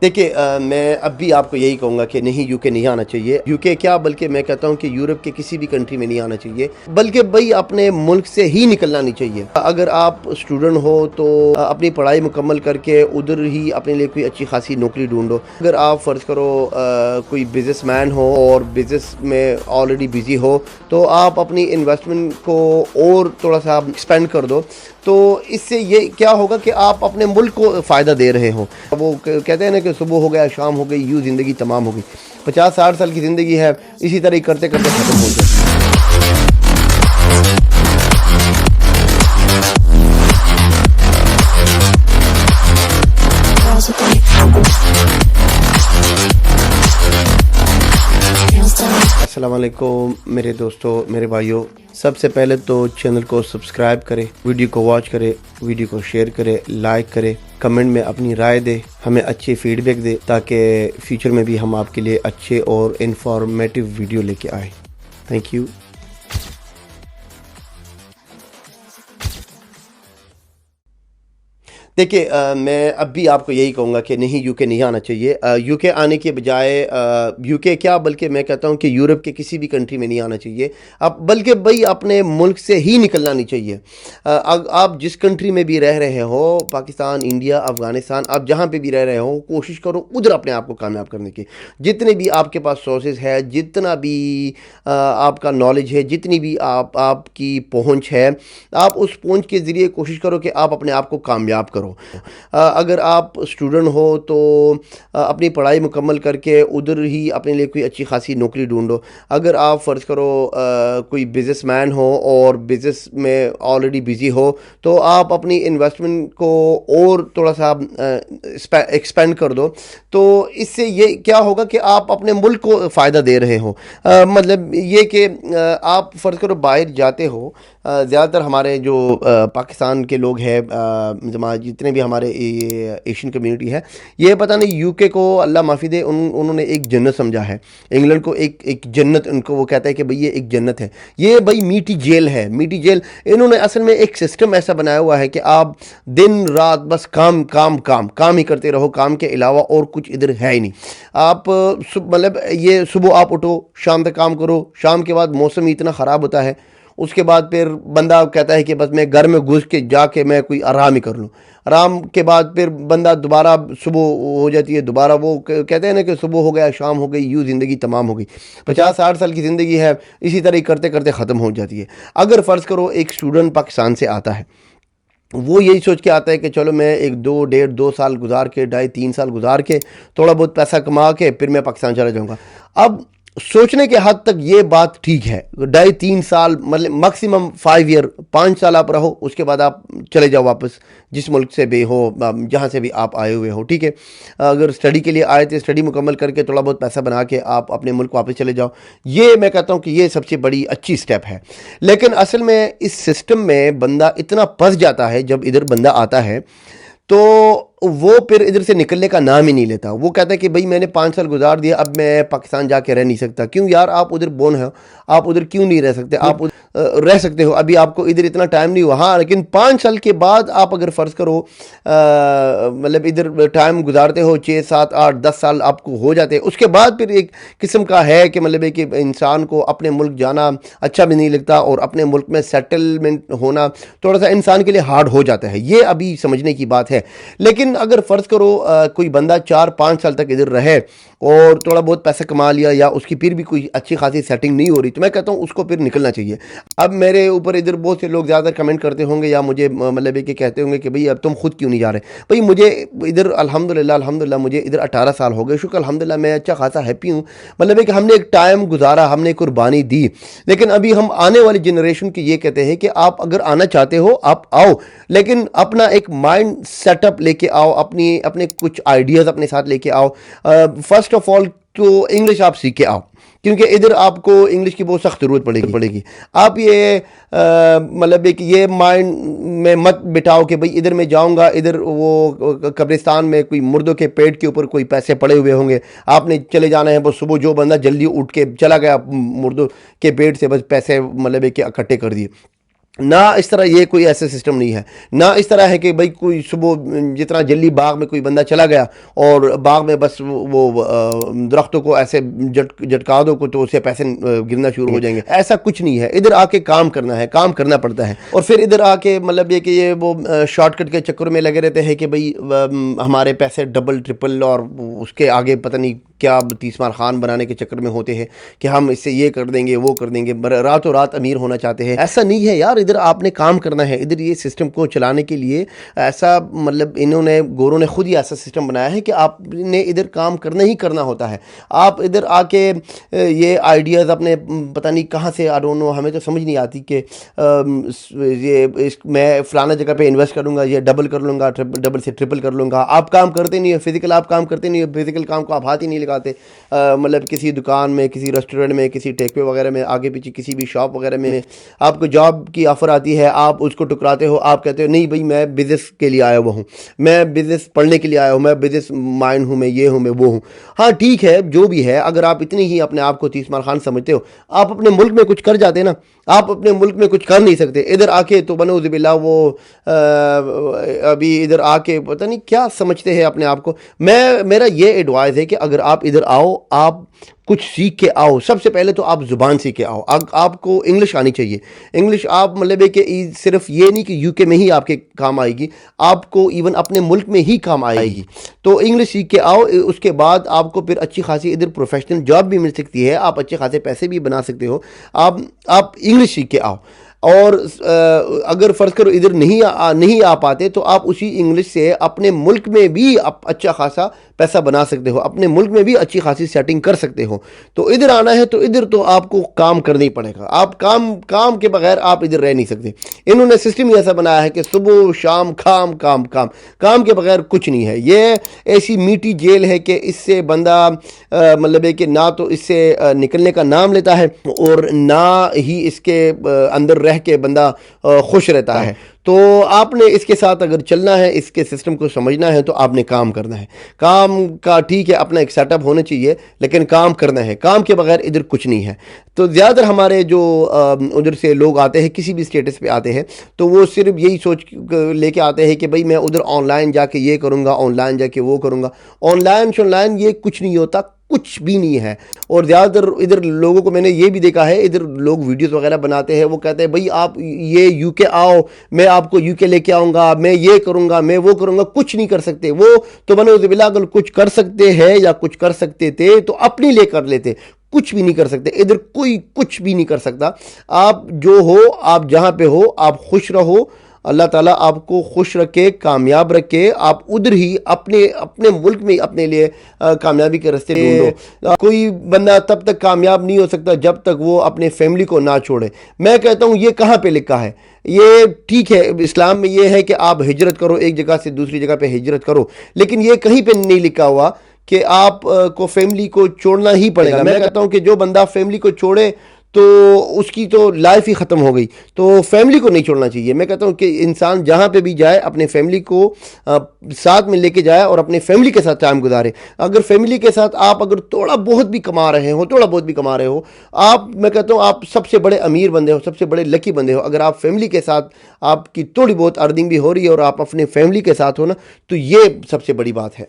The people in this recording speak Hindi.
देखिए मैं अब भी आपको यही कहूँगा कि नहीं यूके नहीं आना चाहिए। यूके क्या बल्कि मैं कहता हूँ कि यूरोप के किसी भी कंट्री में नहीं आना चाहिए, बल्कि भाई अपने मुल्क से ही निकलना नहीं चाहिए। अगर आप स्टूडेंट हो तो अपनी पढ़ाई मुकम्मल करके उधर ही अपने लिए कोई अच्छी खासी नौकरी ढूंढो। अगर आप फ़र्ज़ करो कोई बिजनेसमैन हो और बिज़नेस में ऑलरेडी बिज़ी हो तो आप अपनी इन्वेस्टमेंट को और थोड़ा सा एक्सपेंड कर दो। तो इससे ये क्या होगा कि आप अपने मुल्क को फ़ायदा दे रहे हो। वो कहते हैं ना कि सुबह हो गया शाम हो गई, यूँ ज़िंदगी तमाम हो गई। 50-60 साल की ज़िंदगी है, इसी तरह करते करते ख़त्म हो जाए। अस्सलाम वालेकुम मेरे दोस्तों, मेरे भाइयों। सबसे पहले तो चैनल को सब्सक्राइब करें, वीडियो को वॉच करें, वीडियो को शेयर करें, लाइक करें, कमेंट में अपनी राय दें, हमें अच्छी फीडबैक दें ताकि फ्यूचर में भी हम आपके लिए अच्छे और इंफॉर्मेटिव वीडियो लेके आए। Thank you. देखिए मैं अब भी आपको यही कहूँगा कि नहीं यूके नहीं आना चाहिए। यूके आने के बजाय यूके क्या बल्कि मैं कहता हूँ कि यूरोप के किसी भी कंट्री में नहीं आना चाहिए। अब बल्कि भाई अपने मुल्क से ही निकलना नहीं चाहिए। आप जिस कंट्री में भी रह रहे हो, पाकिस्तान, इंडिया, अफ़गानिस्तान, आप जहाँ पे भी रह रहे हो, कोशिश करो उधर अपने आप को कामयाब करने की। जितने भी आपके पास सोर्सेज है, जितना भी आपका नॉलेज है, जितनी भी आपकी पहुँच है, आप उस पहुँच के ज़रिए कोशिश करो कि आप अपने आप को कामयाब करो। अगर आप स्टूडेंट हो तो अपनी पढ़ाई मुकम्मल करके उधर ही अपने लिए कोई अच्छी खासी नौकरी ढूंढो। अगर आप फ़र्ज़ करो कोई बिजनेसमैन हो और बिज़नेस में ऑलरेडी बिज़ी हो तो आप अपनी इन्वेस्टमेंट को और थोड़ा सा एक्सपेंड कर दो। तो इससे ये क्या होगा कि आप अपने मुल्क को फ़ायदा दे रहे हो। मतलब ये कि आप फ़र्ज़ करो बाहर जाते हो। ज़्यादातर हमारे जो पाकिस्तान के लोग हैं, जितने भी हमारे एशियन कम्युनिटी है, ये पता नहीं यूके को अल्लाह माफ़ी दे उन्होंने एक जन्नत समझा है। इंग्लैंड को एक जन्नत, उनको वो कहता है कि भाई ये एक जन्नत है, ये भाई मीठी जेल है, मीठी जेल। इन्होंने असल में एक सिस्टम ऐसा बनाया हुआ है कि आप दिन रात बस काम काम काम काम ही करते रहो, काम के अलावा और कुछ इधर है ही नहीं। आप मतलब ये सुबह आप उठो, शाम तक काम करो, शाम के बाद मौसम इतना ख़राब होता है, उसके बाद फिर बंदा कहता है कि बस मैं घर में घुस के जाके मैं कोई आराम ही कर लूँ। आराम के बाद फिर बंदा दोबारा सुबह हो जाती है, दोबारा वो कहते हैं ना कि सुबह हो गया शाम हो गई, यूँ ज़िंदगी तमाम हो गई। 50-60 साल की ज़िंदगी है, इसी तरह करते करते ख़त्म हो जाती है। अगर फ़र्ज़ करो एक स्टूडेंट पाकिस्तान से आता है, वो यही सोच के आता है कि चलो मैं एक 2 साल गुजार के, 2.5-3 साल गुजार के, थोड़ा बहुत पैसा कमा के फिर मैं पाकिस्तान चला जाऊँगा। अब सोचने के हद तक ये बात ठीक है, 2.5-3 साल मतलब मैक्सिमम 5 ईयर, 5 साल आप रहो, उसके बाद आप चले जाओ वापस जिस मुल्क से भी हो, जहाँ से भी आप आए हुए हो, ठीक है। अगर स्टडी के लिए आए थे, स्टडी मुकम्मल करके थोड़ा बहुत पैसा बना के आप अपने मुल्क वापस चले जाओ। ये मैं कहता हूँ कि ये सबसे बड़ी अच्छी स्टेप है। लेकिन असल में इस सिस्टम में बंदा इतना फंस जाता है जब इधर बंदा आता है, तो वो फिर इधर से निकलने का नाम ही नहीं लेता। वो कहता है कि भाई मैंने 5 साल गुजार दिया, अब मैं पाकिस्तान जाके रह नहीं सकता। क्यों यार, आप उधर बोर्न हो, आप उधर क्यों नहीं रह सकते? आप रह सकते हो, अभी आपको इधर इतना टाइम नहीं हुआ। हाँ, लेकिन 5 साल के बाद आप अगर फ़र्ज़ करो मतलब इधर टाइम गुजारते हो, 6-7-8-10 साल आपको हो जाते हैं, उसके बाद फिर एक किस्म का है कि मतलब है कि इंसान को अपने मुल्क जाना अच्छा भी नहीं लगता और अपने मुल्क में सेटलमेंट होना थोड़ा सा इंसान के लिए हार्ड हो जाता है। ये अभी समझने की बात है। लेकिन अगर फ़र्ज़ करो कोई बंदा 4-5 साल तक इधर रहे और थोड़ा बहुत पैसा कमा लिया या उसकी फिर भी कोई अच्छी खासी सेटिंग नहीं हो रही, तो मैं कहता हूँ उसको फिर निकलना चाहिए। अब मेरे ऊपर इधर बहुत से लोग ज़्यादा कमेंट करते होंगे या मुझे मतलब है कि कहते होंगे कि भाई अब तुम खुद क्यों नहीं जा रहे। भाई मुझे इधर अल्हम्दुलिल्लाह मुझे इधर 18 साल हो गए, शुक्र अल्हम्दुलिल्लाह मैं अच्छा खासा हैप्पी हूँ। मतलब है कि हमने एक टाइम गुजारा, हमने कुर्बानी दी। लेकिन अभी हम आने वाली जनरेशन की ये कहते हैं कि आप अगर आना चाहते हो आप आओ, लेकिन अपना एक माइंड सेटअप लेके आओ, अपने कुछ आइडियाज़ अपने साथ लेके आओ। फर्स्ट ऑफ ऑल तो इंग्लिश आप सीख के आओ, क्योंकि इधर आपको इंग्लिश की बहुत सख्त ज़रूरत पड़ेगी। आप ये मतलब एक ये माइंड में मत बिठाओ कि भाई इधर मैं जाऊंगा, इधर वो कब्रिस्तान में कोई मुर्दों के पेट के ऊपर कोई पैसे पड़े हुए होंगे, आपने चले जाना है। बस सुबह जो बंदा जल्दी उठ के चला गया मुर्दों के पेट से बस पैसे मतलब कि इकट्ठे कर दिए। ना इस तरह ये कोई ऐसा सिस्टम नहीं है। ना इस तरह है कि भाई कोई सुबह जितना जल्दी बाग में कोई बंदा चला गया और बाग में बस दरख्तों को ऐसे झटका दो को तो उससे पैसे गिरना शुरू हो जाएंगे, ऐसा कुछ नहीं है। इधर आके काम करना है, काम करना पड़ता है। और फिर इधर आके मतलब ये कि ये वो शॉर्टकट के चक्कर में लगे रहते हैं कि भाई हमारे पैसे डबल ट्रिपल और उसके आगे पता नहीं क्या तीसमार खान बनाने के चक्कर में होते हैं कि हम इससे ये कर देंगे वो कर देंगे, रातों रात अमीर होना चाहते हैं। ऐसा नहीं है यार, इधर आपने काम करना है। इधर ये सिस्टम को चलाने के लिए ऐसा मतलब इन्होंने गोरों ने खुद ही ऐसा सिस्टम बनाया है कि आपने इधर काम करना ही करना होता है। आप इधर आके ये आइडियाज़ अपने पता नहीं कहाँ से आ डोंट नो, हमें तो समझ नहीं आती कि मैं फलाना जगह पे इन्वेस्ट करूँगा, ये डबल कर लूँगा, डबल से ट्रिपल कर लूँगा। आप काम करते नहीं हो फिजिकल, आप काम करते नहीं हो फिजिकल काम को आप हाथ ही नहीं लगाते। मतलब किसी दुकान में, किसी रेस्टोरेंट में, किसी टेकवे वगैरह में, आगे पीछे किसी भी शॉप वगैरह में आपको जॉब की ऑफ़र आती है, आप उसको टुकराते हो। आप कहते हो नहीं भाई मैं बिज़नेस के लिए आया हुआ हूँ, मैं बिज़नेस पढ़ने के लिए आया हूँ, मैं बिज़नेस माइंड हूँ, मैं ये हूँ, मैं वो हूँ। हाँ ठीक है, जो भी है, अगर आप इतनी ही अपने आप को तीसमार खान समझते हो, आप अपने मुल्क में कुछ कर जाते ना। आप अपने मुल्क में कुछ कर नहीं सकते। इधर आके तो बनौज़ुबिल्लाह वो अभी इधर आके पता नहीं क्या समझते हैं अपने आप को। मेरा ये एडवाइस है कि अगर आप इधर आओ, आप कुछ सीख के आओ। सबसे पहले तो आप ज़ुबान सीख के आओ। आपको इंग्लिश आनी चाहिए। इंग्लिश आप मतलब है कि सिर्फ ये नहीं कि यूके में ही आपके काम आएगी, आपको इवन अपने मुल्क में ही काम आएगी। तो इंग्लिश सीख के आओ, उसके बाद आपको फिर अच्छी खासी इधर प्रोफेशनल जॉब भी मिल सकती है, आप अच्छे खासे पैसे भी बना सकते हो। आप इंग्लिश सीख के आओ। और अगर फ़र्ज़ करो इधर नहीं आ पाते तो आप उसी इंग्लिश से अपने मुल्क में भी आप अच्छा खासा पैसा बना सकते हो, अपने मुल्क में भी अच्छी खासी सेटिंग कर सकते हो। तो इधर आना है तो इधर तो आपको काम करना ही पड़ेगा। आप काम के बगैर आप इधर रह नहीं सकते। इन्होंने सिस्टम ही ऐसा बनाया है कि सुबह शाम काम काम काम, काम के बगैर कुछ नहीं है। ये ऐसी मीठी जेल है कि इससे बंदा मतलब है कि ना तो इससे निकलने का नाम लेता है और ना ही इसके अंदर रह के बंदा खुश रहता है। तो आपने इसके साथ अगर चलना है, इसके सिस्टम को समझना है, तो आपने काम करना है। काम का ठीक है अपना एक सेटअप होना चाहिए, लेकिन काम करना है। काम के बगैर इधर कुछ नहीं है। तो ज़्यादातर हमारे जो उधर से लोग आते हैं, किसी भी स्टेटस पे आते हैं, तो वो सिर्फ यही सोच लेके आते हैं कि भाई मैं उधर ऑनलाइन जाके ये करूँगा, ऑनलाइन जाके वो करूँगा। ऑनलाइन ये कुछ नहीं होता, कुछ भी नहीं है। और ज़्यादातर इधर लोगों को मैंने ये भी देखा है, इधर लोग वीडियोस वगैरह बनाते हैं, वो कहते हैं भाई आप ये यूके आओ, मैं आपको यूके लेके आऊँगा, मैं ये करूँगा, मैं वो करूँगा। कुछ नहीं कर सकते वो तो। बनौज़ुबिल्लाह अगर कुछ कर सकते हैं या कुछ कर सकते थे तो अपने लिए कर लेते। कुछ भी नहीं कर सकते इधर, कोई कुछ भी नहीं कर सकता। आप जो हो, आप जहाँ पे हो, आप खुश रहो। अल्लाह ताला आपको खुश रखे, कामयाब रखे। आप उधर ही अपने अपने मुल्क में अपने लिए कामयाबी के रास्ते ढूंढो। कोई बंदा तब तक कामयाब नहीं हो सकता जब तक वो अपने फैमिली को ना छोड़े। मैं कहता हूँ ये कहाँ पे लिखा है? ये ठीक है इस्लाम में ये है कि आप हिजरत करो, एक जगह से दूसरी जगह पे हिजरत करो, लेकिन ये कहीं पे नहीं लिखा हुआ कि आप को फैमिली को छोड़ना ही पड़ेगा। मैं कहता हूँ कि जो बंदा फैमिली को छोड़े तो उसकी तो लाइफ ही ख़त्म हो गई। तो फैमिली को नहीं छोड़ना चाहिए। मैं कहता हूँ कि इंसान जहाँ पे भी जाए अपने फैमिली को साथ में लेके जाए और अपने फैमिली के साथ टाइम गुजारे। अगर फैमिली के साथ आप अगर थोड़ा बहुत भी कमा रहे हो, आप, मैं कहता हूँ आप सबसे बड़े अमीर बंदे हो, सबसे बड़े लकी बंदे हो। अगर आप फैमिली के साथ आपकी थोड़ी बहुत अर्निंग भी हो रही है और आप अपने फैमिली के साथ हो ना, तो ये सबसे बड़ी बात है।